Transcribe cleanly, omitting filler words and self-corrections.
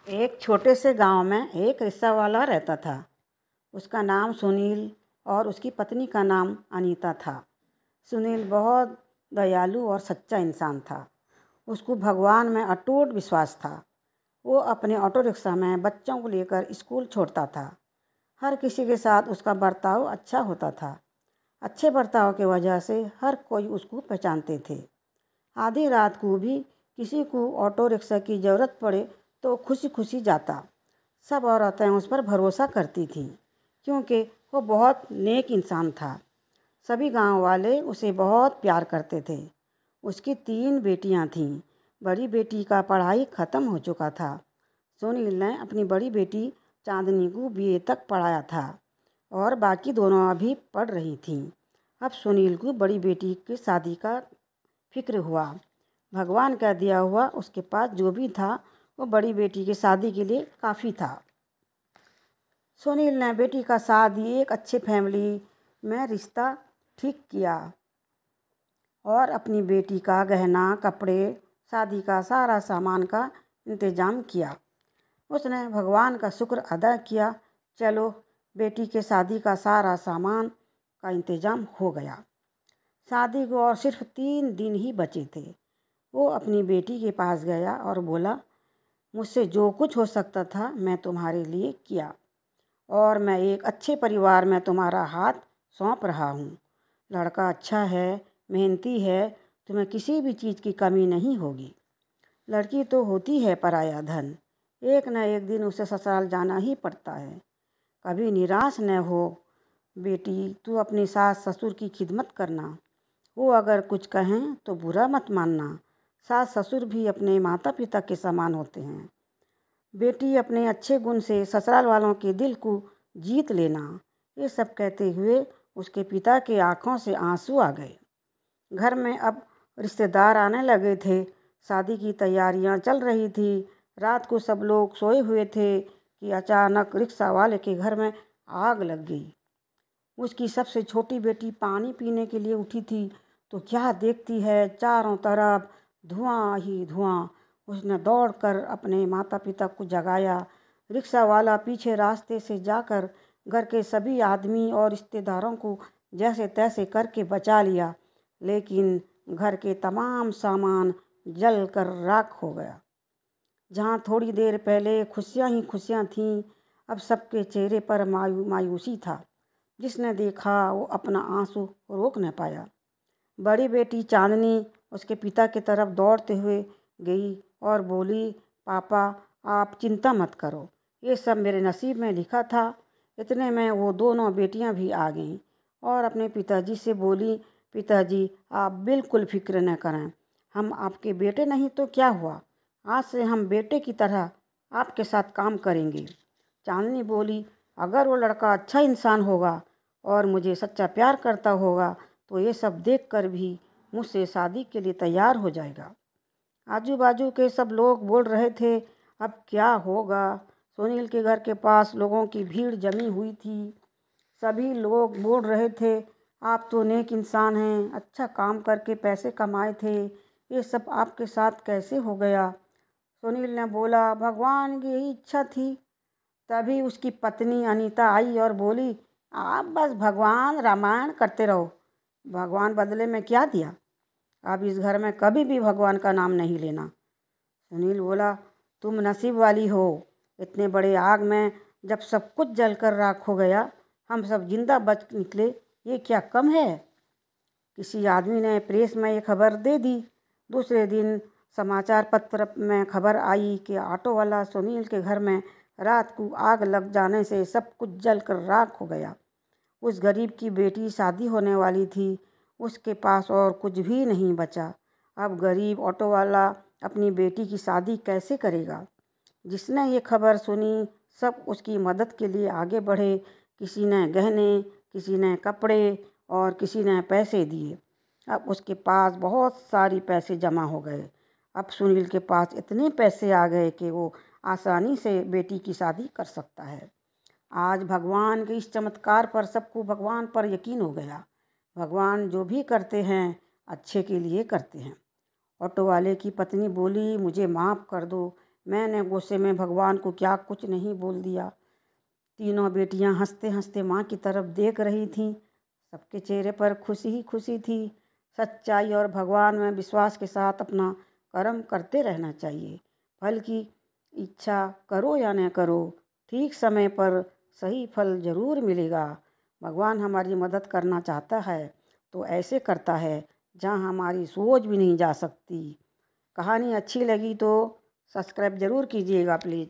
एक छोटे से गांव में एक रिक्शा वाला रहता था। उसका नाम सुनील और उसकी पत्नी का नाम अनीता था। सुनील बहुत दयालु और सच्चा इंसान था। उसको भगवान में अटूट विश्वास था। वो अपने ऑटो रिक्शा में बच्चों को लेकर स्कूल छोड़ता था। हर किसी के साथ उसका बर्ताव अच्छा होता था। अच्छे बर्ताव की वजह से हर कोई उसको पहचानते थे। आधी रात को भी किसी को ऑटो रिक्शा की ज़रूरत पड़े तो खुशी खुशी जाता। सब औरतें उस पर भरोसा करती थीं क्योंकि वो बहुत नेक इंसान था। सभी गांव वाले उसे बहुत प्यार करते थे। उसकी 3 बेटियां थीं। बड़ी बेटी का पढ़ाई ख़त्म हो चुका था। सुनील ने अपनी बड़ी बेटी चांदनी को बीए तक पढ़ाया था और बाकी दोनों अभी पढ़ रही थीं। अब सुनील को बड़ी बेटी की शादी का फिक्र हुआ। भगवान का दिया हुआ उसके पास जो भी था वो बड़ी बेटी की शादी के लिए काफ़ी था। सुनील ने बेटी का शादी एक अच्छे फैमिली में रिश्ता ठीक किया और अपनी बेटी का गहना, कपड़े, शादी का सारा सामान का इंतज़ाम किया। उसने भगवान का शुक्र अदा किया। चलो, बेटी के शादी का सारा सामान का इंतज़ाम हो गया। शादी को और सिर्फ 3 दिन ही बचे थे। वो अपनी बेटी के पास गया और बोला, मुझसे जो कुछ हो सकता था मैं तुम्हारे लिए किया और मैं एक अच्छे परिवार में तुम्हारा हाथ सौंप रहा हूँ। लड़का अच्छा है, मेहनती है, तुम्हें किसी भी चीज़ की कमी नहीं होगी। लड़की तो होती है पराया धन, एक न एक दिन उसे ससुराल जाना ही पड़ता है। कभी निराश न हो बेटी, तू अपनी सास ससुर की खिदमत करना। वो अगर कुछ कहें तो बुरा मत मानना। सास ससुर भी अपने माता पिता के समान होते हैं। बेटी, अपने अच्छे गुण से ससुराल वालों के दिल को जीत लेना। ये सब कहते हुए उसके पिता की आंखों से आंसू आ गए। घर में अब रिश्तेदार आने लगे थे। शादी की तैयारियां चल रही थी। रात को सब लोग सोए हुए थे कि अचानक रिक्शा वाले के घर में आग लग गई। उसकी सबसे छोटी बेटी पानी पीने के लिए उठी थी तो क्या देखती है, चारों तरफ धुआं ही धुआं। उसने दौड़कर अपने माता पिता को जगाया। रिक्शा वाला पीछे रास्ते से जाकर घर के सभी आदमी और रिश्तेदारों को जैसे तैसे करके बचा लिया, लेकिन घर के तमाम सामान जल कर राख हो गया। जहाँ थोड़ी देर पहले खुशियाँ ही खुशियाँ थीं, अब सबके चेहरे पर मायूसी था। जिसने देखा वो अपना आंसू रोक न पाया। बड़ी बेटी चांदनी उसके पिता की तरफ दौड़ते हुए गई और बोली, पापा, आप चिंता मत करो, ये सब मेरे नसीब में लिखा था। इतने में वो दोनों बेटियां भी आ गईं और अपने पिताजी से बोली, पिताजी, आप बिल्कुल फिक्र न करें, हम आपके बेटे नहीं तो क्या हुआ, आज से हम बेटे की तरह आपके साथ काम करेंगे। चांदनी बोली, अगर वो लड़का अच्छा इंसान होगा और मुझे सच्चा प्यार करता होगा तो ये सब देखकर भी मुझसे शादी के लिए तैयार हो जाएगा। आजू बाजू के सब लोग बोल रहे थे, अब क्या होगा। सुनील के घर के पास लोगों की भीड़ जमी हुई थी। सभी लोग बोल रहे थे, आप तो नेक इंसान हैं, अच्छा काम करके पैसे कमाए थे, ये सब आपके साथ कैसे हो गया। सुनील ने बोला, भगवान की यही इच्छा थी। तभी उसकी पत्नी अनीता आई और बोली, आप बस भगवान रामायण करते रहो, भगवान बदले में क्या दिया। अब इस घर में कभी भी भगवान का नाम नहीं लेना। सुनील बोला, तुम नसीब वाली हो, इतने बड़े आग में जब सब कुछ जलकर राख हो गया, हम सब जिंदा बच निकले, ये क्या कम है। किसी आदमी ने प्रेस में ये खबर दे दी। दूसरे दिन समाचार पत्र में खबर आई कि ऑटो वाला सुनील के घर में रात को आग लग जाने से सब कुछ जलकर राख हो गया। उस गरीब की बेटी शादी होने वाली थी, उसके पास और कुछ भी नहीं बचा। अब गरीब ऑटो वाला अपनी बेटी की शादी कैसे करेगा। जिसने ये खबर सुनी सब उसकी मदद के लिए आगे बढ़े। किसी ने गहने, किसी ने कपड़े और किसी ने पैसे दिए। अब उसके पास बहुत सारी पैसे जमा हो गए। अब सुनील के पास इतने पैसे आ गए कि वो आसानी से बेटी की शादी कर सकता है। आज भगवान के इस चमत्कार पर सबको भगवान पर यकीन हो गया। भगवान जो भी करते हैं अच्छे के लिए करते हैं। ऑटो वाले की पत्नी बोली, मुझे माफ़ कर दो, मैंने गुस्से में भगवान को क्या कुछ नहीं बोल दिया। तीनों बेटियां हंसते हंसते माँ की तरफ देख रही थीं। सबके चेहरे पर खुशी ही खुशी थी। सच्चाई और भगवान में विश्वास के साथ अपना कर्म करते रहना चाहिए। फल की इच्छा करो या न करो, ठीक समय पर सही फल जरूर मिलेगा। भगवान हमारी मदद करना चाहता है तो ऐसे करता है जहाँ हमारी सोच भी नहीं जा सकती। कहानी अच्छी लगी तो सब्सक्राइब ज़रूर कीजिएगा प्लीज़।